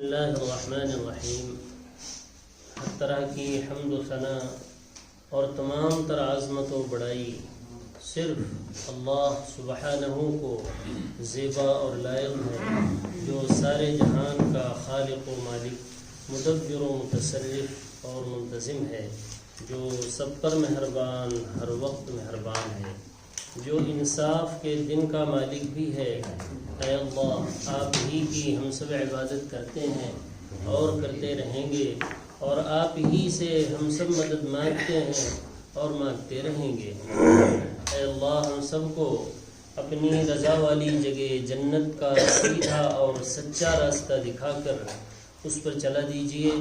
اللہ الرحمن الرحیم۔ ہر طرح کی حمد و ثنا اور تمام تر عظمت و بڑائی صرف اللہ سبحانہ کو زیبا اور لائق ہے، جو سارے جہان کا خالق و مالک، مدبر و متصرف اور منتظم ہے، جو سب پر مہربان، ہر وقت مہربان ہے، جو انصاف کے دن کا مالک بھی ہے۔ اے اللہ، آپ ہی کی ہم سب عبادت کرتے ہیں اور کرتے رہیں گے، اور آپ ہی سے ہم سب مدد مانگتے ہیں اور مانگتے رہیں گے۔ اے اللہ، ہم سب کو اپنی رضا والی جگہ جنت کا سیدھا اور سچا راستہ دکھا کر اس پر چلا دیجئے،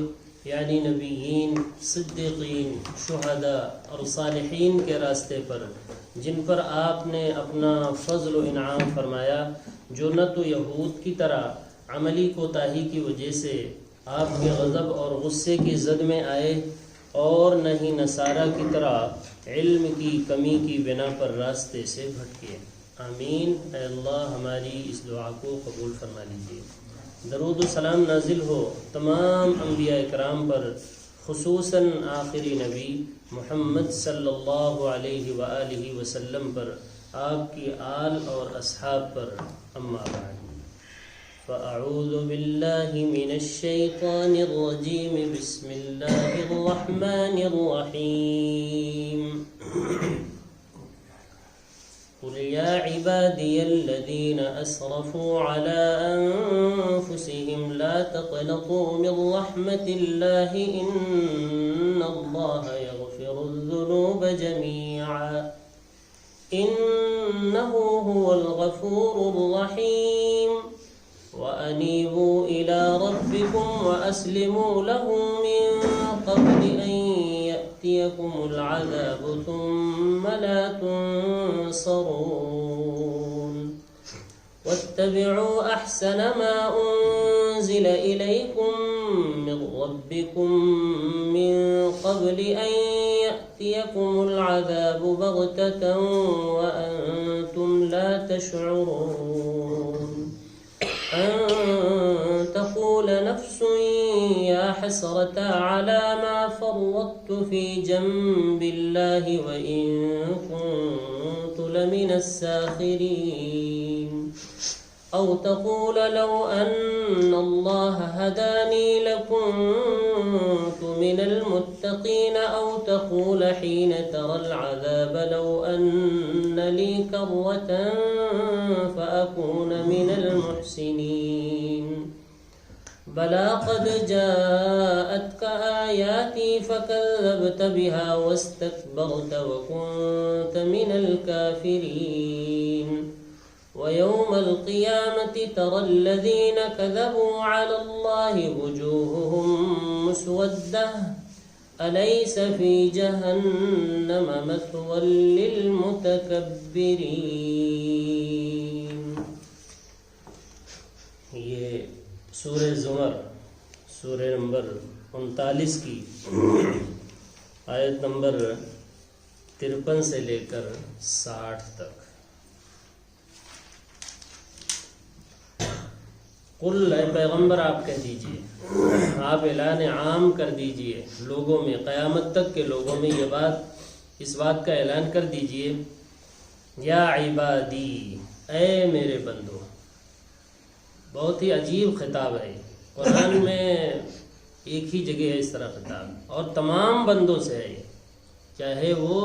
یعنی نبیین، صدیقین، شہداء اور صالحین کے راستے پر، جن پر آپ نے اپنا فضل و انعام فرمایا، جو نہ تو یہود کی طرح عملی کوتاہی کی وجہ سے آپ کے غضب اور غصے کی زد میں آئے، اور نہ ہی نصارہ کی طرح علم کی کمی کی بنا پر راستے سے بھٹکے۔ آمین۔ اے اللہ، ہماری اس دعا کو قبول فرما لیجیے۔ درود و سلام نازل ہو تمام انبیاء اکرام پر، خصوصاً آخری نبی محمد صلی اللہ علیہ وآلہ وسلم پر، آپ کی آل اور اصحاب پر۔ اما بعد، فاعوذ باللہ من الشیطان الرجیم، بسم اللہ الرحمن الرحیم۔ قل يا عبادي الذين أسرفوا على أنفسهم لا تقنطوا من رحمة الله إن الله يغفر الذنوب جميعا إنه هو الغفور الرحيم وأنيبوا إلى ربكم وأسلموا له من قبل أن يأتيكم العذاب ثم لا تنصرون واتبعوا أحسن ما أنزل إليكم من ربكم من قبل أن يأتيكم العذاب بغتة وأنتم لا تشعرون أن تقول نفس يا حسرة على ما فرطت في جنب الله وإن كنت لمن الساخرين أو تقول لو أن الله هداني لكنت من المتقين أو تقول حين ترى العذاب لو أن لي كرة فأكون من المحسنين بلى قد جاءتك آياتي فكذبت بها واستكبرت وكنت من الكافرين ويوم القيامة ترى الذين كذبوا على الله وجوههم مسودة أليس في جهنم مثوى للمتكبرين۔ یہ سورہ زمر، سورہ نمبر 39 کی آیت نمبر 53 سے لے کر 60 تک۔ قل، اے پیغمبر آپ کہہ دیجئے، آپ اعلان عام کر دیجئے لوگوں میں، قیامت تک کے لوگوں میں یہ بات، اس بات کا اعلان کر دیجئے، یا عبادی، اے میرے بندو۔ بہت ہی عجیب خطاب ہے قرآن میں، ایک ہی جگہ ہے اس طرح خطاب، اور تمام بندوں سے ہے یہ، چاہے وہ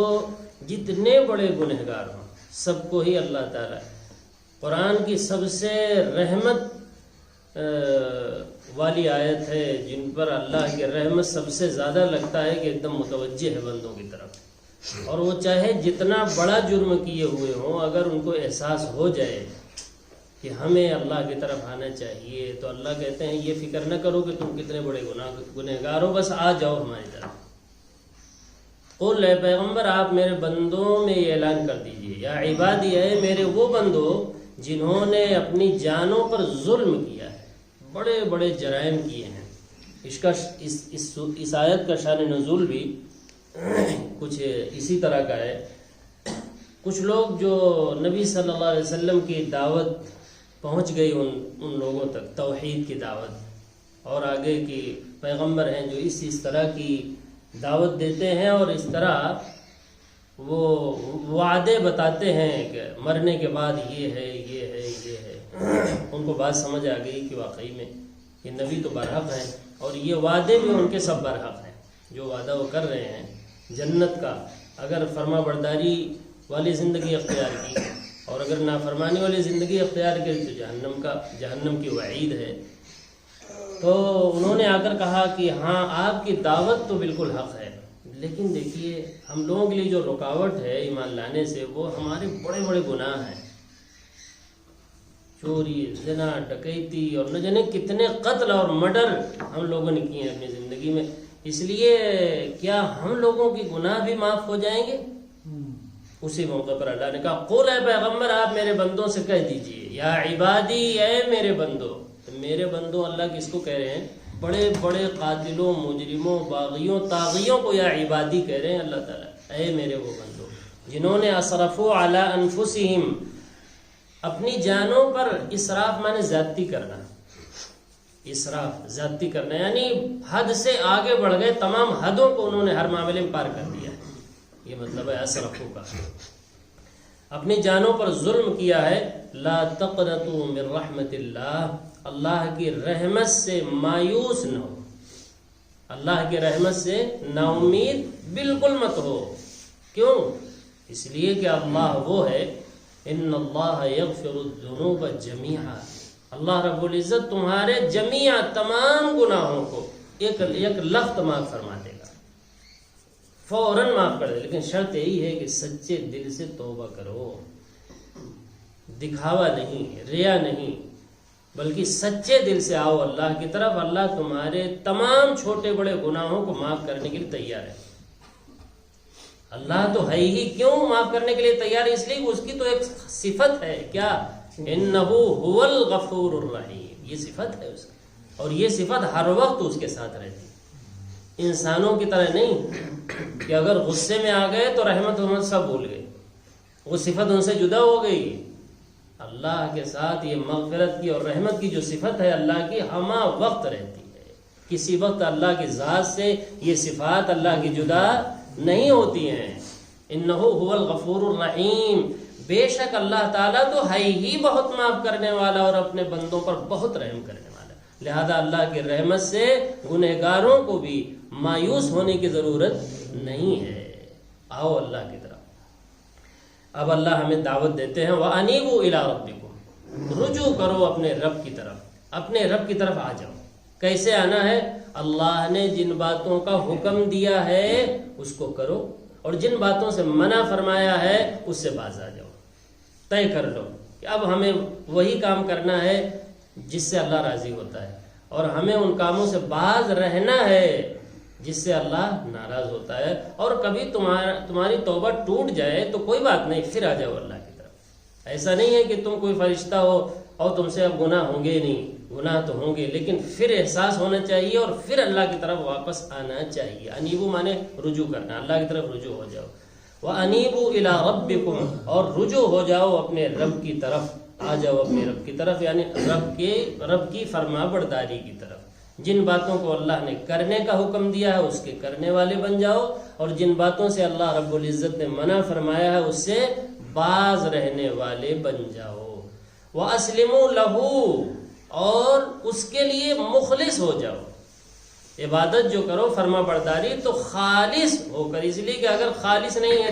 جتنے بڑے گنہگار ہوں، سب کو ہی اللہ تعالیٰ قرآن کی سب سے رحمت والی آیت ہے، جن پر اللہ کی رحمت سب سے زیادہ لگتا ہے کہ ایک دم متوجہ ہے بندوں کی طرف، اور وہ چاہے جتنا بڑا جرم کیے ہوئے ہوں، اگر ان کو احساس ہو جائے کہ ہمیں اللہ کی طرف آنا چاہیے، تو اللہ کہتے ہیں یہ فکر نہ کرو کہ تم کتنے بڑے گنہگار ہو، بس آ جاؤ ہماری طرف۔ قل، اے پیغمبر آپ میرے بندوں میں یہ اعلان کر دیجئے، یا عبادی، اے میرے وہ بندو جنہوں نے اپنی جانوں پر ظلم کیا ہے، بڑے بڑے جرائم کیے ہیں۔ اس آیت کا شان نزول بھی کچھ اسی طرح کا ہے۔ کچھ لوگ جو نبی صلی اللہ علیہ وسلم کی دعوت پہنچ گئی ان لوگوں تک، توحید کی دعوت، اور آگے کی پیغمبر ہیں جو اس طرح کی دعوت دیتے ہیں اور اس طرح وہ وعدے بتاتے ہیں کہ مرنے کے بعد یہ ہے یہ ہے یہ ہے. ان کو بات سمجھ آ گئی کہ واقعی میں یہ نبی تو برحق ہیں اور یہ وعدے بھی ان کے سب برحق ہیں. جو وعدہ وہ کر رہے ہیں جنت کا، اگر فرما برداری والی زندگی اختیار کی اور اگر نافرمانی والی زندگی اختیار کی تو جہنم کی وعید ہے. تو انہوں نے آ کر کہا کہ ہاں آپ کی دعوت تو بالکل حق ہے، لیکن دیکھیے ہم لوگوں کے لیے جو رکاوٹ ہے ایمان لانے سے وہ ہمارے بڑے بڑے گناہ ہیں. چوری، زنا، ڈکیتی اور نہ جانے کتنے قتل اور مرڈر ہم لوگوں نے کیے ہیں اپنی زندگی میں. اس لیے کیا ہم لوگوں کی گناہ بھی معاف ہو جائیں گے؟ اسی موقع پر اللہ نے کہا قل اے پیغمبر آپ میرے بندوں سے کہہ دیجئے یا عبادی اے میرے بندو. تو میرے بندو اللہ کس کو کہہ رہے ہیں؟ بڑے بڑے قاتلوں، مجرموں، باغیوں، طاغیوں کو یا عبادی کہہ رہے ہیں اللہ تعالیٰ. اے میرے وہ بندو جنہوں نے اسرفوا علی انفسہم، اپنی جانوں پر اسراف مانے زیادتی کرنا، اسراف زیادتی کرنا یعنی حد سے آگے بڑھ گئے، تمام حدوں کو انہوں نے ہر معاملے میں پار کر دیا ہے. یہ مطلب ہے اسرفوا کا، اپنی جانوں پر ظلم کیا ہے. لا تقنطوا من رحمت اللہ، اللہ کی رحمت سے مایوس نہ ہو، اللہ کی رحمت سے نا امید بالکل مت ہو. کیوں؟ اس لیے کہ اللہ وہ ہے ان اللہ یغفر الذنوب جمیعا، اللہ رب العزت تمہارے جمیع تمام گناہوں کو ایک لفظ معاف فرما دے گا، فوراً معاف کر دے. لیکن شرط یہی ہے کہ سچے دل سے توبہ کرو، دکھاوا نہیں، ریا نہیں، بلکہ سچے دل سے آؤ اللہ کی طرف. اللہ تمہارے تمام چھوٹے بڑے گناہوں کو معاف کرنے کے لیے تیار ہے. اللہ تو ہے ہی، کیوں معاف کرنے کے لیے تیار ہے؟ اس لیے اس کی تو ایک صفت ہے، کیا؟ انہو هو الغفور الرحیم، یہ صفت ہے اس کی، اور یہ صفت ہر وقت اس کے ساتھ رہتی. انسانوں کی طرح نہیں کہ اگر غصے میں آ گئے تو رحمت سب بھول گئے، وہ صفت ان سے جدا ہو گئی. اللہ کے ساتھ یہ مغفرت کی اور رحمت کی جو صفت ہے اللہ کی ہمہ وقت رہتی ہے. کسی وقت اللہ کی ذات سے یہ صفات اللہ کی جدا نہیں ہوتی ہیں. انہو هو الغفور الرحیم، بے شک اللہ تعالیٰ تو ہے ہی بہت معاف کرنے والا اور اپنے بندوں پر بہت رحم کرنے والا. لہذا اللہ کی رحمت سے گنہگاروں کو بھی مایوس ہونے کی ضرورت نہیں ہے. آؤ اللہ کی طرف. اب اللہ ہمیں دعوت دیتے ہیں وَأَنِيبُوا إِلَىٰ رَبِّكُمْ، رجوع کرو اپنے رب کی طرف، اپنے رب کی طرف آ جاؤ. کیسے آنا ہے؟ اللہ نے جن باتوں کا حکم دیا ہے اس کو کرو اور جن باتوں سے منع فرمایا ہے اس سے باز آ جاؤ. طے کر لو کہ اب ہمیں وہی کام کرنا ہے جس سے اللہ راضی ہوتا ہے اور ہمیں ان کاموں سے باز رہنا ہے جس سے اللہ ناراض ہوتا ہے. اور کبھی تمہاری توبہ ٹوٹ جائے تو کوئی بات نہیں، پھر آ جاؤ اللہ کی طرف. ایسا نہیں ہے کہ تم کوئی فرشتہ ہو اور تم سے اب گناہ ہوں گے نہیں، گناہ تو ہوں گے لیکن پھر احساس ہونا چاہیے اور پھر اللہ کی طرف واپس آنا چاہیے. انیبو مانے رجوع کرنا، اللہ کی طرف رجوع ہو جاؤ. وَأَنِيبُوا إِلَىٰ رَبِّكُمْ، اور رجوع ہو جاؤ اپنے رب کی طرف، آ جاؤ اپنے رب کی طرف یعنی رب کی فرما برداری کی طرف. جن باتوں کو اللہ نے کرنے کا حکم دیا ہے اس کے کرنے والے بن جاؤ اور جن باتوں سے اللہ رب العزت نے منع فرمایا ہے اس سے باز رہنے والے بن جاؤ. وَأَسْلِمُوا لَهُ، اور اس کے لیے مخلص ہو جاؤ. عبادت جو کرو فرما برداری تو خالص ہو کر، اس لیے کہ اگر خالص نہیں ہے،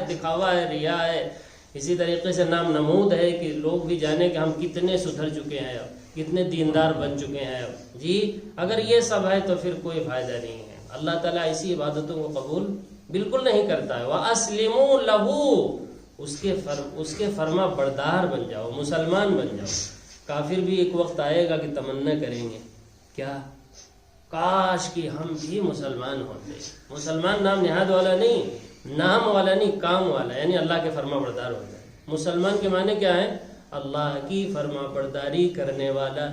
دکھاوا ہے، ریا ہے، اسی طریقے سے نام نمود ہے کہ لوگ بھی جانے کہ ہم کتنے سدھر چکے ہیں، کتنے دیندار بن چکے ہیں جی، اگر یہ سب ہے تو پھر کوئی فائدہ نہیں ہے. اللہ تعالیٰ ایسی عبادتوں کو قبول بالکل نہیں کرتا ہے. وَأَسْلِمُوا لَهُ، اس کے فرما بردار بن جاؤ، مسلمان بن جاؤ. کافر بھی ایک وقت آئے گا کہ تمنا کریں گے کیا، کاش کہ ہم بھی مسلمان ہوتے. مسلمان نام نہاد والا نہیں، نام والا نہیں، کام والا، یعنی اللہ کے فرما بردار ہوتا ہے. مسلمان کے معنی کیا ہے؟ اللہ کی فرما برداری کرنے والا.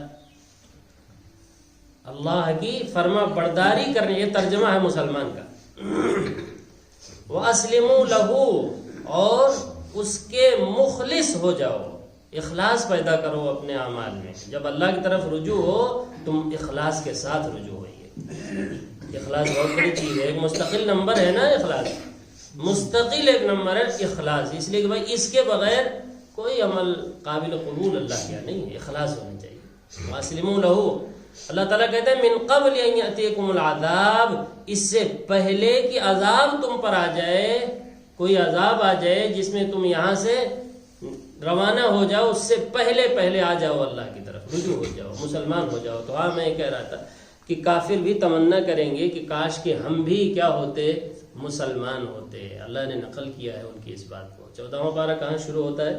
اللہ کی فرما برداری کرنے، یہ ترجمہ ہے مسلمان کا. وَأَسْلِمُوا لَهُ، اور اس کے مخلص ہو جاؤ. اخلاص پیدا کرو اپنے اعمال میں. جب اللہ کی طرف رجوع ہو تم اخلاص کے ساتھ رجوع ہوئیے. اخلاص بہت بڑی چیز ہے، ایک مستقل نمبر ہے نا اخلاص، مستقل ایک نمبر ہے اخلاص. اس لیے کہ بھائی اس کے بغیر کوئی عمل قابل قبول اللہ کیا نہیں ہے، اخلاص ہونا چاہیے. واسلموا لہو، اللہ تعالیٰ کہتے ہیں من قبل ان یاتیکم العذاب، اس سے پہلے کہ عذاب تم پر آ جائے، کوئی عذاب آ جائے جس میں تم یہاں سے روانہ ہو جاؤ، اس سے پہلے آ جاؤ اللہ کی طرف، رجوع ہو جاؤ، مسلمان ہو جاؤ. تو ہاں میں کہہ رہا تھا کہ کافر بھی تمنا کریں گے کہ کاش کہ ہم بھی کیا ہوتے، مسلمان ہوتے. اللہ نے نقل کیا ہے ان کی اس بات کو. 14واں پارہ کہاں شروع ہوتا ہے؟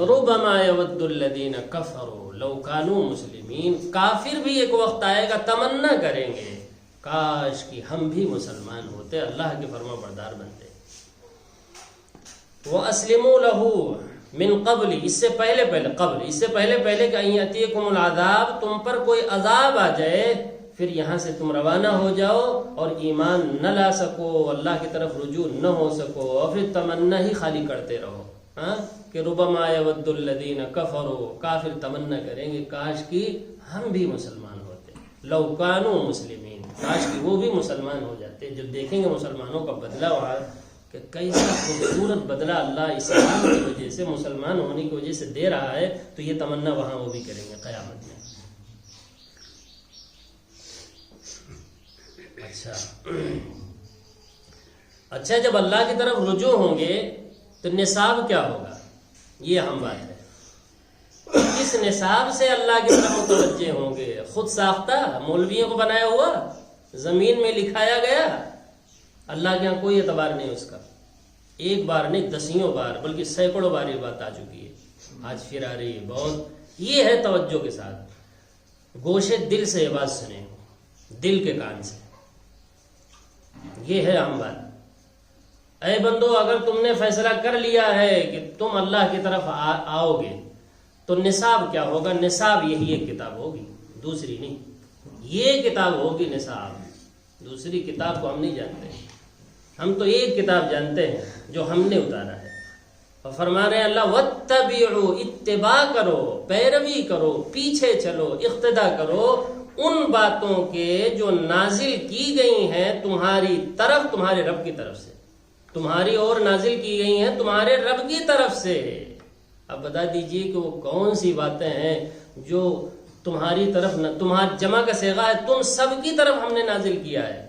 ربما یود الذین کفروا لو کانوا مسلمین. کافر بھی ایک وقت آئے گا تمنا کریں گے کاش کہ ہم بھی مسلمان ہوتے، اللہ کے فرما بردار بنتے. وَأَسْلِمُوا لَهُ من قبل، اس سے پہلے کہ ان یاتیکم العذاب، تم پر کوئی عذاب آ جائے، پھر یہاں سے تم روانہ ہو جاؤ اور ایمان نہ لا سکو، اللہ کی طرف رجوع نہ ہو سکو، اور پھر تمنا ہی خالی کرتے رہو. ہاں کہ ربما یود الذین کفروا، کافر تمنا کریں گے کاش کہ ہم بھی مسلمان ہوتے، لو کانوا مسلمین، کاش کہ وہ بھی مسلمان ہو جاتے. جب دیکھیں گے مسلمانوں کا بدلہ وہاں کہ کیسا خوبصورت بدلہ اللہ اسلام کی وجہ سے، مسلمان ہونے کی وجہ سے دے رہا ہے، تو یہ تمنا وہاں وہ بھی کریں گے قیامت میں. اچھا جب اللہ کی طرف رجوع ہوں گے تو نصاب کیا ہوگا، یہ اہم بات ہے. کس نصاب سے اللہ کی طرف متوجہ ہوں گے؟ خود ساختہ، مولویوں کو بنایا ہوا، زمین میں لکھایا گیا؟ اللہ کے یہاں کوئی اعتبار نہیں اس کا. ایک بار نہیں، دسیوں بار بلکہ سینکڑوں بار یہ بات آ چکی ہے، آج پھر آ رہی ہے بہت. یہ ہے توجہ کے ساتھ، گوشے دل سے یہ بات سنیں، دل کے کان سے. یہ ہے اہم بات. اے بندو، اگر تم نے فیصلہ کر لیا ہے کہ تم اللہ کی طرف آؤ گے تو نصاب کیا ہوگا؟ نصاب یہی ایک کتاب ہوگی، دوسری نہیں. یہ کتاب ہوگی نصاب، دوسری کتاب کو ہم نہیں جانتے. ہم تو ایک کتاب جانتے ہیں جو ہم نے اتارا ہے. اور فرما رہے ہیں اللہ واتبعوا، اتباع کرو، پیروی کرو، پیچھے چلو، اقتدا کرو ان باتوں کے جو نازل کی گئی ہیں تمہاری طرف، تمہارے رب کی طرف سے، تمہاری اور نازل کی گئی ہیں تمہارے رب کی طرف سے. اب بتا دیجئے کہ وہ کون سی باتیں ہیں جو تمہاری طرف، تمہاری جمع کا صیغہ ہے، تم سب کی طرف ہم نے نازل کیا ہے.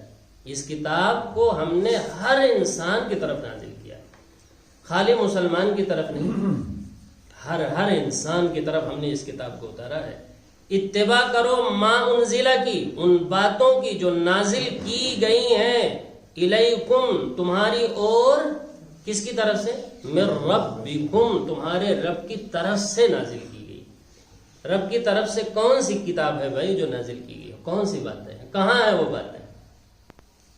اس کتاب کو ہم نے ہر انسان کی طرف نازل کیا ہے، خالی مسلمان کی طرف نہیں، ہر انسان کی طرف ہم نے اس کتاب کو اتارا ہے. اتباع کرو ما انزلہ کی، ان باتوں کی جو نازل کی گئی ہیں، الیکم تمہاری اور، کس کی طرف سے؟ من ربکم تمہارے رب کی طرف سے نازل کی گئی. رب کی طرف سے کون سی کتاب ہے بھائی جو نازل کی گئی؟ کون سی باتیں ہیں؟ کہاں ہے وہ باتیں؟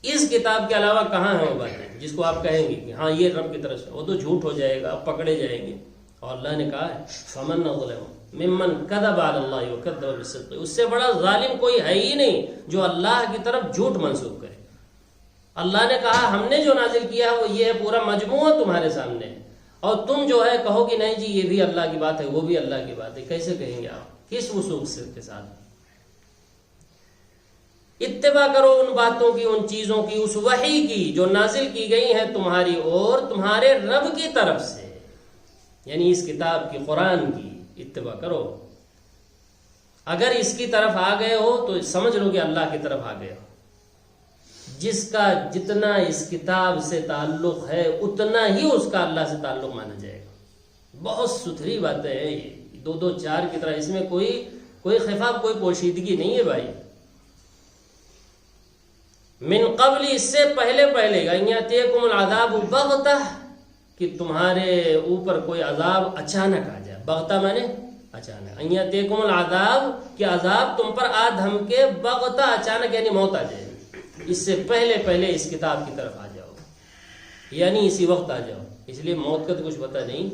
اس کتاب کے علاوہ کہاں ہے وہ باتیں جس کو آپ کہیں گے کہ ہاں یہ رب کی طرف سے؟ وہ تو جھوٹ ہو جائے گا، پکڑے جائیں گے. اور اللہ نے کہا ہے فمن ظلم ممن کذب علی اللہ وکذب بالصدق، اس سے بڑا ظالم کوئی ہے ہی نہیں جو اللہ کی طرف جھوٹ منسوب کرے. اللہ نے کہا ہم نے جو نازل کیا ہے وہ یہ ہے، پورا مجموعہ تمہارے سامنے ہے، اور تم جو ہے کہو کہ نہیں جی یہ بھی اللہ کی بات ہے، وہ بھی اللہ کی بات ہے. کیسے کہیں گے آپ؟ کس وثوق کے ساتھ؟ اتباع کرو ان باتوں کی، ان چیزوں کی، اس وحی کی جو نازل کی گئی ہیں تمہاری اور تمہارے رب کی طرف سے، یعنی اس کتاب کی، قرآن کی اتباع کرو. اگر اس کی طرف آ گئے ہو تو سمجھ لو کہ اللہ کی طرف آ گئے ہو. جس کا جتنا اس کتاب سے تعلق ہے اتنا ہی اس کا اللہ سے تعلق مانا جائے گا. بہت ستھری باتیں ہیں یہ، 2 4 کی طرح، اس میں کوئی خفا، کوئی پوشیدگی نہیں ہے بھائی. من قبل، اس سے پہلے ان یاتیکم العذاب بغتہ، کہ تمہارے اوپر کوئی عذاب اچانک آ جائے. بغتہ مانے اچانک، ان یاتیکم العذاب کہ عذاب تم پر آ دھم کے، بغتہ اچانک یعنی موت آ جائے. اس سے پہلے اس کتاب کی طرف آ جاؤ، یعنی اسی وقت آ جاؤ. اس لیے موت کا تو کچھ پتہ نہیں،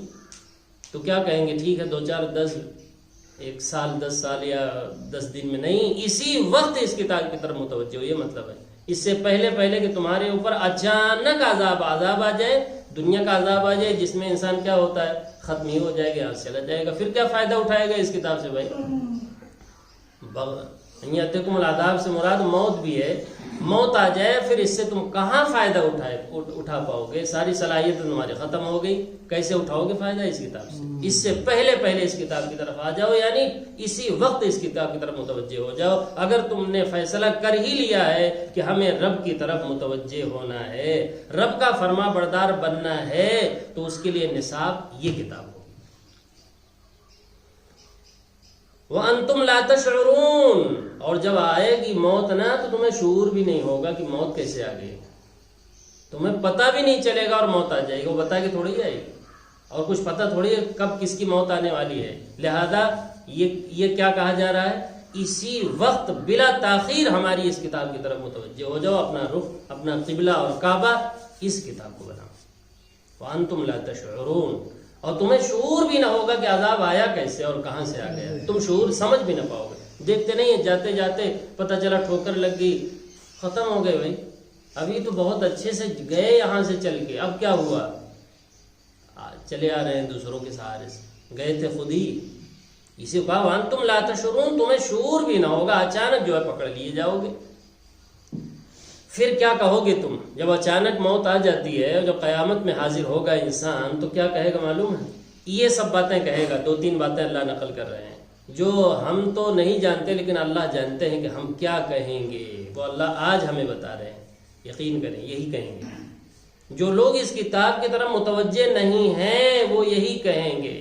تو کیا کہیں گے ٹھیک ہے 2 4 10 1 سال 10 سال یا 10 دن میں نہیں، اسی وقت اس کتاب کی طرف متوجہ ہو، یہ مطلب ہے. اس سے پہلے کہ تمہارے اوپر اچانک عذاب آ جائے، دنیا کا عذاب آ جائے، جس میں انسان کیا ہوتا ہے، ختم ہی ہو جائے گا، یہاں سے چلا جائے گا، پھر کیا فائدہ اٹھائے گا اس کتاب سے بھائی؟ یاتکم العذاب سے مراد موت بھی ہے، موت آ جائے پھر اس سے تم کہاں فائدہ اٹھا پاؤ گے؟ ساری صلاحیت تمہاری ختم ہو گئی، کیسے اٹھاؤ گے فائدہ اس کتاب سے؟ اس سے پہلے اس کتاب کی طرف آ جاؤ، یعنی اسی وقت اس کتاب کی طرف متوجہ ہو جاؤ۔ اگر تم نے فیصلہ کر ہی لیا ہے کہ ہمیں رب کی طرف متوجہ ہونا ہے، رب کا فرما بردار بننا ہے، تو اس کے لیے نصاب یہ کتاب ہو۔ وَأَنْتُمْ لَا تَشْعُرُونَ، اور جب آئے گی موت نا تو تمہیں شعور بھی نہیں ہوگا کہ موت کیسے آ گئی، تمہیں پتہ بھی نہیں چلے گا اور موت آ جائے گی، وہ بتا کے تھوڑی آئے گی، اور کچھ پتہ تھوڑی ہے کب کس کی موت آنے والی ہے۔ لہذا یہ کیا کہا جا رہا ہے؟ اسی وقت بلا تاخیر ہماری اس کتاب کی طرف متوجہ ہو جاؤ، اپنا رخ، اپنا قبلہ اور کعبہ اس کتاب کو بناؤ۔ وَأَنْتُمْ لَا تَشْعُرُونَ، اور تمہیں شعور بھی نہ ہوگا کہ عذاب آیا کیسے اور کہاں سے آ گیا، تم شعور سمجھ بھی نہ پاؤ گے۔ دیکھتے نہیں ہیں جاتے جاتے پتہ چلا ٹھوکر لگ گئی، ختم ہو گئے بھائی، ابھی تو بہت اچھے سے گئے یہاں سے چل کے، اب کیا ہوا؟ چلے آ رہے ہیں دوسروں کے سہارے سے، گئے تھے خود ہی۔ اسی کو کہا وَأَنْتُمْ لَا تَشْعُرُونَ، تمہیں شعور بھی نہ ہوگا، اچانک جو ہے پکڑ لیے جاؤ گے۔ پھر کیا کہو گے تم جب اچانک موت آ جاتی ہے، جب قیامت میں حاضر ہوگا انسان، تو کیا کہے گا معلوم ہے؟ یہ سب باتیں کہے گا، 2-3 باتیں اللہ نقل کر رہے ہیں جو ہم تو نہیں جانتے، لیکن اللہ جانتے ہیں کہ ہم کیا کہیں گے، وہ اللہ آج ہمیں بتا رہے ہیں، یقین کریں یہی کہیں گے۔ جو لوگ اس کتاب کی طرف متوجہ نہیں ہیں وہ یہی کہیں گے،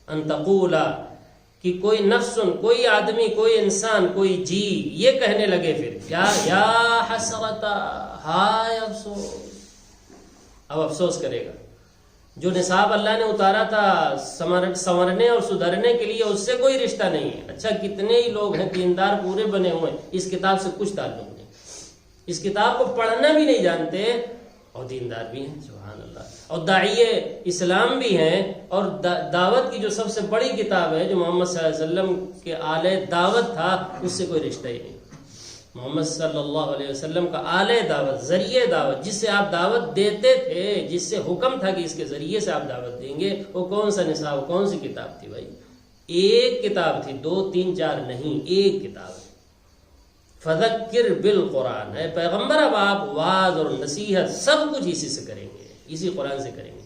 ان تقولا، کہ کوئی نفس، کوئی آدمی، کوئی انسان، کوئی جی یہ کہنے لگے پھر کیا، یا حسرتا، ہائے افسوس، اب افسوس کرے گا۔ جو نصاب اللہ نے اتارا تھا سنورنے اور سدھرنے کے لیے، اس سے کوئی رشتہ نہیں ہے۔ اچھا کتنے ہی لوگ ہیں دیندار پورے بنے ہوئے، اس کتاب سے کچھ تعلق نہیں، اس کتاب کو پڑھنا بھی نہیں جانتے اور دیندار بھی ہیں، سبحان اللہ، اور داعی اسلام بھی ہیں، اور دعوت کی جو سب سے بڑی کتاب ہے جو محمد صلی اللہ علیہ وسلم کے آلے دعوت تھا، اس سے کوئی رشتہ ہی نہیں۔ محمد صلی اللہ علیہ وسلم کا آلے دعوت، ذریعے دعوت، جس سے آپ دعوت دیتے تھے، جس سے حکم تھا کہ اس کے ذریعے سے آپ دعوت دیں گے، وہ کون سا نصاب، کون سی کتاب تھی بھائی؟ ایک کتاب تھی، 2 3 4 نہیں، ایک کتاب۔ فذکر بالقرآن، ہے پیغمبر، اب آپ واعظ اور نصیحت سب کچھ اسی سے کریں گے، اسی قرآن سے کریں گے۔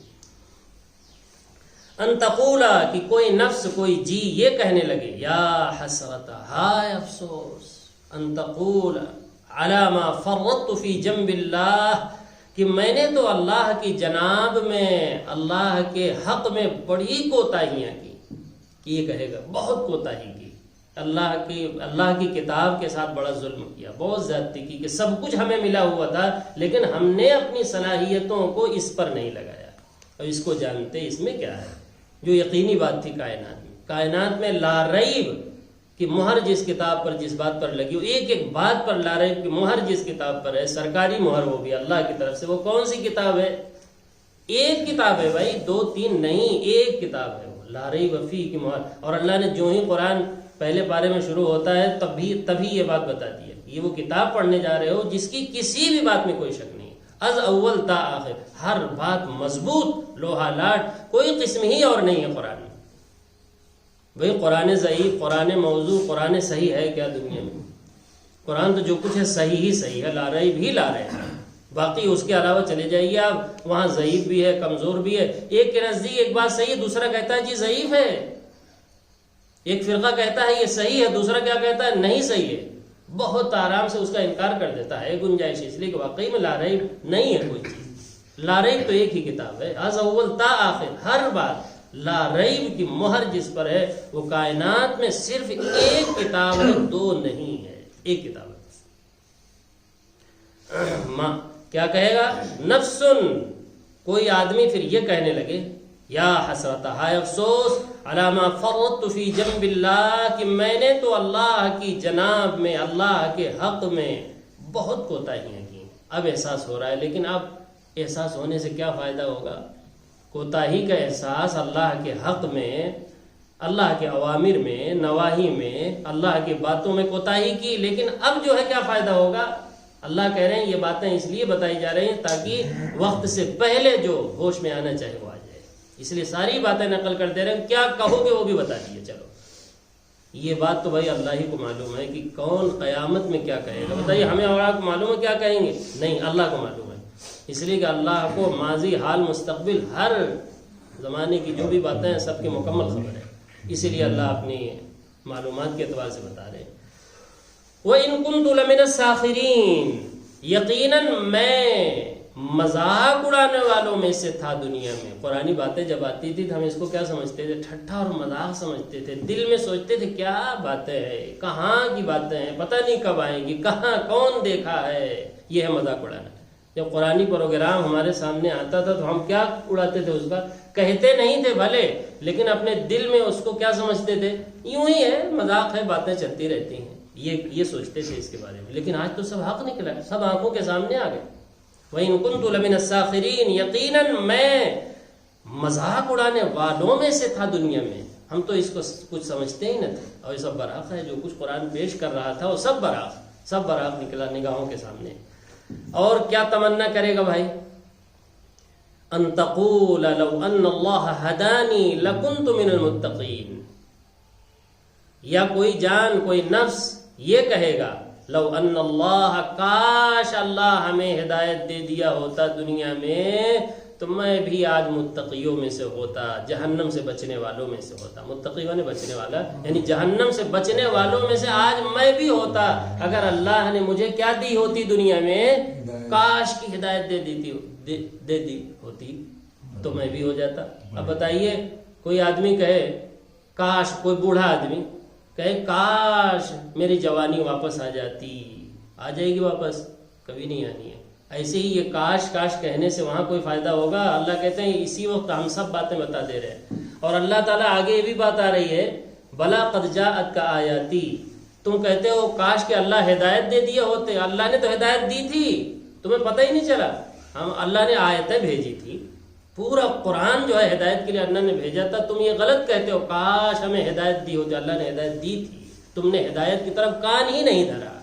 ان تقولا، کہ کوئی نفس، کوئی جی یہ کہنے لگے، یا حسرت، ہائے افسوس، ان تقول علی ما فرطت فی جنب اللہ، کہ میں نے تو اللہ کی جناب میں، اللہ کے حق میں بڑی کوتاہیاں کی، کہ یہ کہے گا بہت کوتاہی کی، اللہ کی کتاب کے ساتھ بڑا ظلم کیا، بہت زیادتی کی، کہ سب کچھ ہمیں ملا ہوا تھا لیکن ہم نے اپنی صلاحیتوں کو اس پر نہیں لگایا، اور اس کو جانتے اس میں کیا ہے، جو یقینی بات تھی کائنات میں لا ریب کہ مہر جس کتاب پر، جس بات پر لگی ہو، ایک ایک بات پر لا ریب کہ مہر جس کتاب پر ہے، سرکاری مہر، وہ بھی اللہ کی طرف سے، وہ کون سی کتاب ہے؟ ایک کتاب ہے بھائی، 2 3 نہیں، ایک کتاب ہے وہ، لا ریب فیہ کی مہر۔ اور اللہ نے جو ہی قرآن پہلے پارے میں شروع ہوتا ہے تبھی یہ بات بتا دی ہے، یہ وہ کتاب پڑھنے جا رہے ہو جس کی کسی بھی بات میں کوئی شک نہیں، از اول تا آخر ہر بات مضبوط، لوہا لاٹ، کوئی قسم ہی اور نہیں ہے قرآن میں۔ بھئی قرآن ضعیف، قرآن موضوع، قرآن صحیح ہے کیا دنیا میں؟ قرآن تو جو کچھ ہے صحیح ہی صحیح ہے، لا ریب بھی لا رہے ہیں، باقی اس کے علاوہ چلے جائیے آپ، وہاں ضعیف بھی ہے، کمزور بھی ہے، ایک کے نزدیک ایک بات صحیح ہے، دوسرا کہتا ہے جی ضعیف ہے، ایک فرقہ کہتا ہے یہ صحیح ہے، دوسرا کیا کہتا ہے نہیں صحیح ہے، بہت آرام سے اس کا انکار کر دیتا ہے، گنجائش اس لیے کہ واقعی میں لا ریب نہیں ہے کوئی چیز، لا ریب تو ایک ہی کتاب ہے، از اول تا آخر ہر بات لا ریب کی مہر جس پر ہے، وہ کائنات میں صرف ایک کتاب ہے، 2 نہیں ہے، ایک کتاب ہے۔ کیا کہے گا؟ نفسن، کوئی آدمی پھر یہ کہنے لگے، یا حسرت، ہائے افسوس، علی ما فرطت فی جنب اللہ، کہ میں نے تو اللہ کی جناب میں، اللہ کے حق میں بہت کوتاہیاں کی۔ اب احساس ہو رہا ہے، لیکن اب احساس ہونے سے کیا فائدہ ہوگا؟ کوتاہی کا احساس اللہ کے حق میں، اللہ کے اوامر میں، نواہی میں، اللہ کی باتوں میں کوتاہی کی، لیکن اب جو ہے کیا فائدہ ہوگا؟ اللہ کہہ رہے ہیں یہ باتیں اس لیے بتائی جا رہی ہیں تاکہ وقت سے پہلے جو ہوش میں آنا چاہے وہ آ جائے، اس لیے ساری باتیں نقل کر دے رہے ہیں، کیا کہو گے وہ بھی بتا دیے. چلو یہ بات تو بھائی اللہ ہی کو معلوم ہے کہ کون قیامت میں کیا کہے گا. بتائیے ہمیں اور آپ کو معلوم ہے کیا کہیں گے؟ نہیں، اللہ کو معلوم ہے. اس لیے کہ اللہ کو ماضی، حال، مستقبل، ہر زمانے کی جو بھی باتیں ہیں سب کی مکمل خبر ہے. اسی لیے اللہ اپنی معلومات کے اعتبار سے بتا رہے ہیں. وَإِن كُنتُ لَمِنَ السَّاخِرِينَ، یقیناً میں مذاق اڑانے والوں میں سے تھا دنیا میں. قرآنی باتیں جب آتی تھی تو ہم اس کو کیا سمجھتے تھے؟ ٹھٹھا اور مذاق سمجھتے تھے. دل میں سوچتے تھے کیا باتیں ہیں، کہاں کی باتیں ہیں، پتہ نہیں کب آئیں گی، کہاں کون دیکھا ہے. یہ ہے مذاق اڑانا. جب قرآنی پروگرام ہمارے سامنے آتا تھا تو ہم کیا اڑاتے تھے اس کا؟ کہتے نہیں تھے بھلے، لیکن اپنے دل میں اس کو کیا سمجھتے تھے؟ یوں ہی ہے، مذاق ہے، باتیں چلتی رہتی ہیں. یہ سوچتے تھے اس کے بارے میں. لیکن آج تو سب حق نکلا، سب آنکھوں کے سامنے آ گئے. وَإِن كُنتُ لَمِنَ السَّاخِرِينَ، یقیناً میں مذاق اڑانے والوں میں سے تھا دنیا میں. ہم تو اس کو کچھ سمجھتے ہی نہ تھے، اور یہ سب براق ہے. جو کچھ قرآن پیش کر رہا تھا وہ سب براق نکلا نگاہوں کے سامنے. اور کیا تمنا کرے گا بھائی؟ ان تقول لو ان اللہ ہدانی لکنت من المتقین. یا کوئی جان، کوئی نفس یہ کہے گا لو ان اللہ، کاش اللہ ہمیں ہدایت دے دیا ہوتا دنیا میں تو میں بھی آج متقیوں میں سے ہوتا، جہنم سے بچنے والوں میں سے ہوتا. متقیوں نے بچنے والا یعنی جہنم سے بچنے والوں میں سے آج میں بھی ہوتا. اگر اللہ نے مجھے کیا دی ہوتی دنیا میں؟ کاش کی ہدایت دے دی ہوتی تو میں بھی ہو جاتا. اب بتائیے کوئی آدمی کہے کاش، کوئی بوڑھا آدمی کہے کاش میری جوانی واپس آ جاتی. آ جائے گی واپس؟ کبھی نہیں آنی ہے. ایسے ہی یہ کاش کاش کہنے سے وہاں کوئی فائدہ ہوگا؟ اللہ کہتے ہیں اسی وقت ہم سب باتیں بتا دے رہے ہیں. اور اللہ تعالیٰ آگے یہ بھی بات آ رہی ہے بلا قد جاءتک آیاتی. تم کہتے ہو کاش کہ اللہ ہدایت دے دیے ہوتے. اللہ نے تو ہدایت دی تھی، تمہیں پتہ ہی نہیں چلا. اللہ نے آیتیں بھیجی تھی، پورا قرآن جو ہے ہدایت کے لیے اللہ نے بھیجا تھا. تم یہ غلط کہتے ہو کاش ہمیں ہدایت دی ہوتی. اللہ نے ہدایت دی تھی، تم نے ہدایت کی طرف کان ہی نہیں دھرا،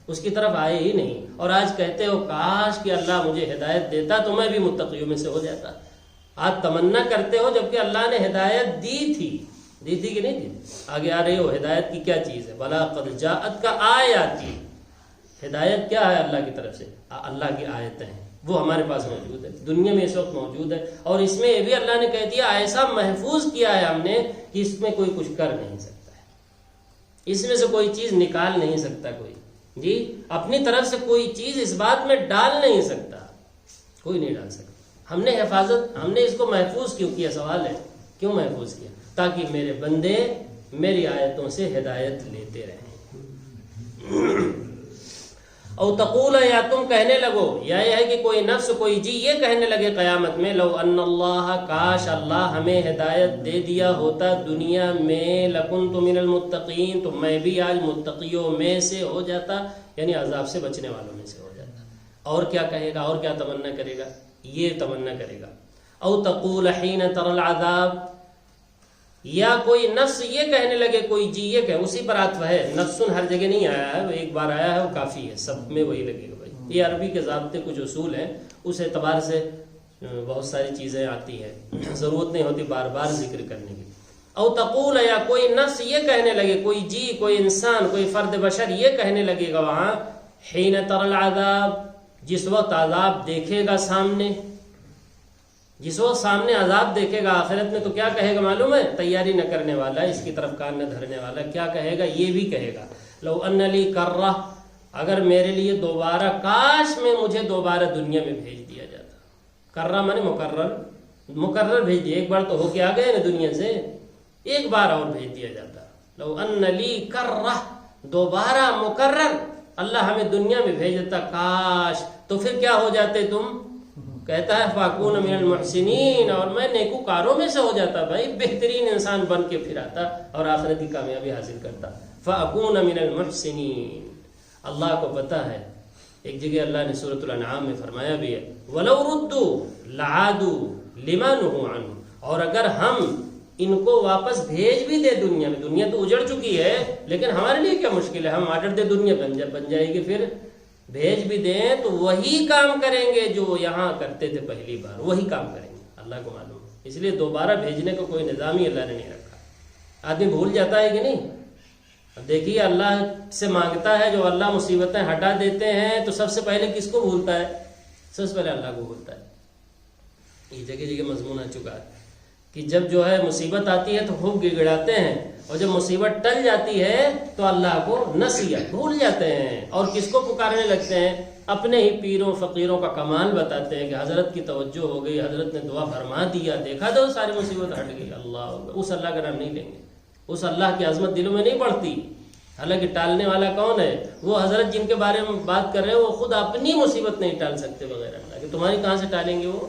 اس کی طرف آئے ہی نہیں. اور آج کہتے ہو کاش کہ اللہ مجھے ہدایت دیتا تو میں بھی متقیوں میں سے ہو جاتا. آج تمنا کرتے ہو جبکہ اللہ نے ہدایت دی تھی کہ نہیں تھی. آگے آ رہی ہو ہدایت کی کیا چیز ہے؟ بلا قد جاءتک آیاتی. ہدایت کیا ہے؟ اللہ کی طرف سے اللہ کی آیتیں ہیں، وہ ہمارے پاس موجود ہے، دنیا میں اس وقت موجود ہے. اور اس میں یہ بھی اللہ نے کہہ دیا ایسا محفوظ کیا ہے ہم نے کہ اس میں کوئی کچھ کر نہیں سکتا ہے، اس میں سے کوئی چیز نکال نہیں سکتا کوئی. جی اپنی طرف سے کوئی چیز اس بات میں ڈال نہیں سکتا، کوئی نہیں ڈال سکتا. ہم نے حفاظت، ہم نے اس کو محفوظ کیوں کیا؟ سوال ہے کیوں محفوظ کیا؟ تاکہ میرے بندے میری آیتوں سے ہدایت لیتے رہیں. او تقول، یا تم کہنے لگو، یا یہ ہے کہ کوئی نفس، کوئی جی یہ کہنے لگے قیامت میں لو ان اللہ، کاش اللہ ہمیں ہدایت دے دیا ہوتا دنیا میں، لکنت من المتقین، تو میں بھی آج متقیوں میں سے ہو جاتا، یعنی عذاب سے بچنے والوں میں سے ہو جاتا. اور کیا کہے گا؟ اور کیا تمنا کرے گا؟ یہ تمنا کرے گا او تقول حین تر العذاب، یا کوئی نفس یہ کہنے لگے، کوئی جی یہ کہے، اسی پر عطف ہے. نفسن ہر جگہ نہیں آیا ہے، وہ ایک بار آیا ہے وہ کافی ہے، سب میں وہی لگے گا. بھائی یہ عربی کے ضابطے کچھ اصول ہیں، اس اعتبار سے بہت ساری چیزیں آتی ہیں، ضرورت نہیں ہوتی بار بار ذکر کرنے کی. او تقول، یا کوئی نفس یہ کہنے لگے، کوئی جی، کوئی انسان، کوئی فرد بشر یہ کہنے لگے گا وہاں حین تر العذاب، جس وقت عذاب دیکھے گا سامنے. جس وقت سامنے عذاب دیکھے گا آخرت میں تو کیا کہے گا معلوم ہے؟ تیاری نہ کرنے والا، اس کی طرف کان نہ دھرنے والا کیا کہے گا؟ یہ بھی کہے گا لو ان لی کرہ، اگر میرے لیے دوبارہ، کاش میں مجھے دوبارہ دنیا میں بھیج دیا جاتا. کرہ مانے مقرر بھیج دیا. ایک بار تو ہو کے آ گئے نا دنیا سے، ایک بار اور بھیج دیا جاتا. لو ان لی کرہ، دوبارہ مقرر اللہ ہمیں دنیا میں بھیج دیتا کاش، تو پھر کیا ہو جاتے تم؟ کہتا ہے فاکون من المحسنین، اور میں نیکوکاروں میں سے ہو جاتا. بھائی بہترین انسان بن کے پھر آتا اور آخرت کی کامیابی حاصل کرتا. فاکون من المحسنین. اللہ کو پتہ ہے، ایک جگہ اللہ نے سورۃ الانعام میں فرمایا بھی ہے وَلَوْ رُدُّوا لَعَادُوا لِمَا نُهُوا عَنْهُ، اور اگر ہم ان کو واپس بھیج بھی دے دنیا میں، دنیا تو اجڑ چکی ہے لیکن ہمارے لیے کیا مشکل ہے، ہم آرڈر دے دنیا بن جائے گی، پھر بھیج بھی دیں تو وہی کام کریں گے جو یہاں کرتے تھے پہلی بار، وہی کام کریں گے. اللہ کو معلوم ہے. اس لیے دوبارہ بھیجنے کا کوئی نظام ہی اللہ نے نہیں رکھا۔ آدمی بھول جاتا ہے کہ نہیں؟ دیکھیے اللہ سے مانگتا ہے، جو اللہ مصیبتیں ہٹا دیتے ہیں تو سب سے پہلے کس کو بھولتا ہے؟ سب سے پہلے اللہ کو بھولتا ہے۔ یہ جگہ جگہ مضمون آ چکا ہے کہ جب جو ہے مصیبت آتی ہے تو خوب گڑگڑاتے ہیں، اور جب مصیبت ٹل جاتی ہے تو اللہ کو نسیا بھول جاتے ہیں، اور کس کو پکارنے لگتے ہیں؟ اپنے ہی پیروں فقیروں کا کمال بتاتے ہیں کہ حضرت کی توجہ ہو گئی، حضرت نے دعا فرما دیا، دیکھا تو ساری مصیبت ہٹ گئی۔ اللہ، اس اللہ کا نام نہیں لیں گے، اس اللہ کی عظمت دلوں میں نہیں پڑتی۔ حالانکہ ٹالنے والا کون ہے؟ وہ حضرت جن کے بارے میں بات کر رہے ہیں، وہ خود اپنی مصیبت نہیں ٹال سکتے بغیر اللہ کے، تمہاری کہاں سے ٹالیں گے وہ؟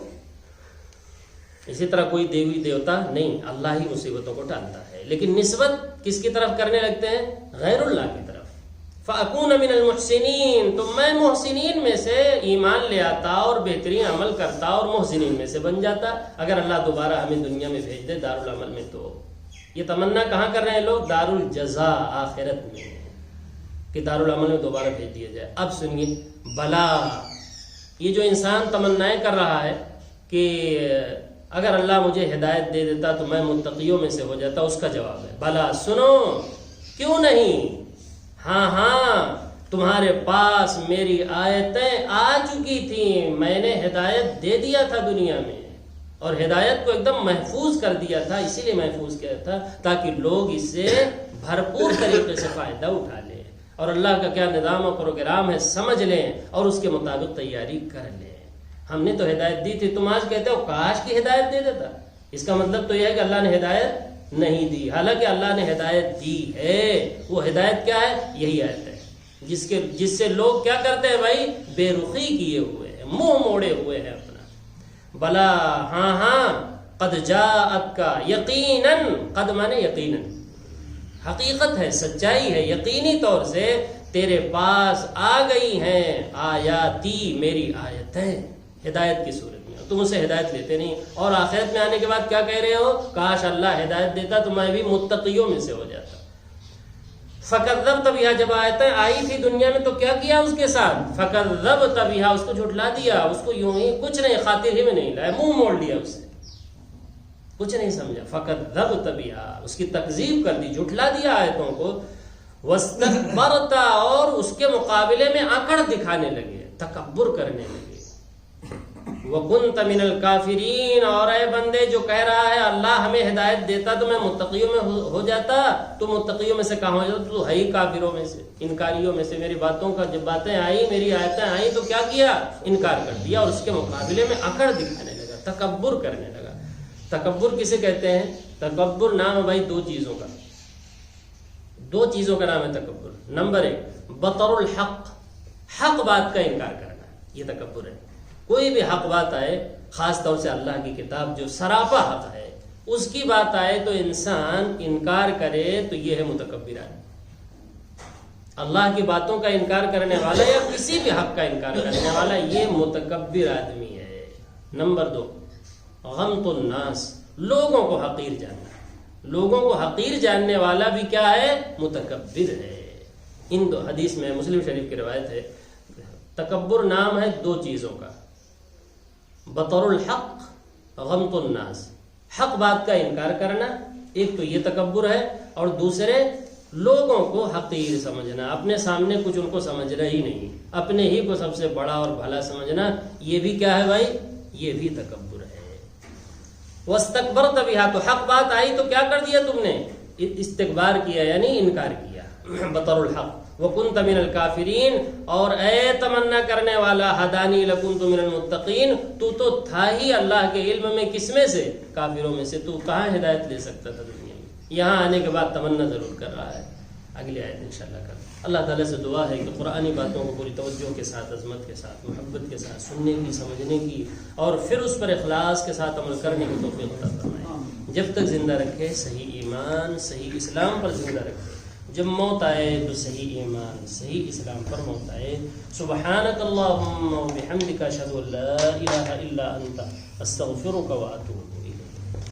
اسی طرح کوئی دیوی دیوتا نہیں، اللہ ہی مصیبتوں کو ٹالتا ہے، لیکن نسبت کس کی طرف کرنے لگتے ہیں؟ غیر اللہ کی طرف۔ فَأَكُونَ مِنَ الْمُحْسِنِينَ، تو میں محسنین میں سے ایمان لے آتا اور بہترین عمل کرتا اور محسنین میں سے بن جاتا، اگر اللہ دوبارہ ہمیں دنیا میں بھیج دے دارالعمل میں۔ تو یہ تمنا کہاں کر رہے ہیں لوگ؟ دارالجزا، آخرت میں، کہ دارالعمل میں دوبارہ بھیج دیا جائے۔ اب سنیے، بلا، یہ جو انسان تمنائیں کر رہا ہے کہ اگر اللہ مجھے ہدایت دے دیتا تو میں متقیوں میں سے ہو جاتا، اس کا جواب ہے بلا، سنو، کیوں نہیں؟ ہاں ہاں، تمہارے پاس میری آیتیں آ چکی تھیں، میں نے ہدایت دے دیا تھا دنیا میں، اور ہدایت کو ایک دم محفوظ کر دیا تھا، اسی لیے محفوظ کیا تھا تاکہ لوگ اس سے بھرپور طریقے سے فائدہ اٹھا لیں، اور اللہ کا کیا نظام و پروگرام ہے سمجھ لیں اور اس کے مطابق تیاری کر لیں۔ ہم نے تو ہدایت دی تھی، تم آج کہتے ہو کاش کی ہدایت دے دیتا۔ اس کا مطلب تو یہ ہے کہ اللہ نے ہدایت نہیں دی، حالانکہ اللہ نے ہدایت دی ہے۔ وہ ہدایت کیا ہے؟ یہی آیت ہے جس سے لوگ کیا کرتے ہیں بھائی؟ بے رخی کیے ہوئے ہیں، منہ موڑے ہوئے ہیں اپنا۔ بلا، ہاں ہاں، قد جاءت کا، یقیناً، قد مانے یقیناً، حقیقت ہے، سچائی ہے، یقینی طور سے تیرے پاس آ گئی ہیں آیاتی، میری آیتیں، ہدایت کی صورت میں۔ تم اسے ہدایت لیتے نہیں، اور آخرت میں آنے کے بعد کیا کہہ رہے ہو؟ کاش اللہ ہدایت دیتا تو میں بھی متقیوں میں سے ہو جاتا۔ فَكَذَّبْتَ بِهَا، جب آیتیں آئی تھی دنیا میں تو کیا کیا اس کے ساتھ؟ فَكَذَّبْتَ بِهَا، اس کو جھٹلا دیا، اس کو یوں ہی کچھ نہیں، خاطر ہی میں نہیں لائے، منہ موڑ لیا اس سے، کچھ نہیں سمجھا۔ فَكَذَّبْتَ بِهَا، اس کی تکذیب کر دی، جھٹلا دیا آیتوں کو۔ وَاسْتَكْبَرْتَ، اور اس کے مقابلے میں اکڑ دکھانے لگے، تکبر کرنے لگے۔ وَكُنْتَ مِنَ الْكَافِرِينَ، اور اے بندے جو کہہ رہا ہے اللہ ہمیں ہدایت دیتا تو میں متقیوں میں ہو جاتا، تو متقیوں میں سے کہاں ہو جاتا؟ تو ہے ہی کافروں میں سے، انکاریوں میں سے۔ میری باتوں کا جب باتیں آئی، میری آیتیں آئیں تو کیا کیا؟ انکار کر دیا، اور اس کے مقابلے میں اکڑ دکھانے لگا، تکبر کرنے لگا۔ تکبر کسے کہتے ہیں؟ تکبر نام ہے بھائی دو چیزوں کا، دو چیزوں کا نام ہے تکبر۔ نمبر ایک، بطر الحق، حق بات کا انکار کرنا، یہ تکبر ہے۔ کوئی بھی حق بات آئے، خاص طور سے اللہ کی کتاب جو سراپا حق ہے، اس کی بات آئے تو انسان انکار کرے تو یہ ہے متکبر آدمی۔ اللہ کی باتوں کا انکار کرنے والا یا کسی بھی حق کا انکار کرنے والا، یہ متکبر آدمی ہے۔ نمبر دو، غمط الناس، لوگوں کو حقیر جاننا، لوگوں کو حقیر جاننے والا بھی کیا ہے؟ متکبر ہے۔ ان دو حدیث میں، مسلم شریف کی روایت ہے، تکبر نام ہے دو چیزوں کا، بطر الحق، غمط الناس، حق بات کا انکار کرنا، ایک تو یہ تکبر ہے، اور دوسرے لوگوں کو حقیر سمجھنا، اپنے سامنے کچھ ان کو سمجھنا ہی نہیں، اپنے ہی کو سب سے بڑا اور بھلا سمجھنا، یہ بھی کیا ہے بھائی؟ یہ بھی تکبر ہے۔ وَاسْتَكْبَرْتَ بِهَا، تو حق بات آئی تو کیا کر دیا تم نے؟ استکبار کیا، یعنی انکار کیا، بطر الحق۔ وَكُنْتَ مِنَ الْكَافِرِينَ، اور اے تمنا کرنے والا، ہدانی لَكُنْتُ مِنَ الْمُتَّقِينَ، تو تھا ہی اللہ کے علم میں کس میں سے؟ کافروں میں سے۔ تو کہاں ہدایت لے سکتا تھا دنیا میں؟ یہاں آنے کے بعد تمنا ضرور کر رہا ہے۔ اگلی آیت انشاءاللہ کل اللہ تعالیٰ سے دعا ہے کہ قرآنی باتوں کو پوری توجہ کے ساتھ، عظمت کے ساتھ، محبت کے ساتھ سننے کی، سمجھنے کی، اور پھر اس پر اخلاص کے ساتھ عمل کرنے کی توفیق عطا فرمائے۔ جب تک زندہ رکھے صحیح ایمان، صحیح اسلام پر زندہ رکھے، جب موت آئے تو صحیح ایمان، صحیح اسلام پر موت آئے۔ سبحانک اللہم و بحمدک، اشہد ان لا الہ الا انت، استغفرک و اتوب الیک۔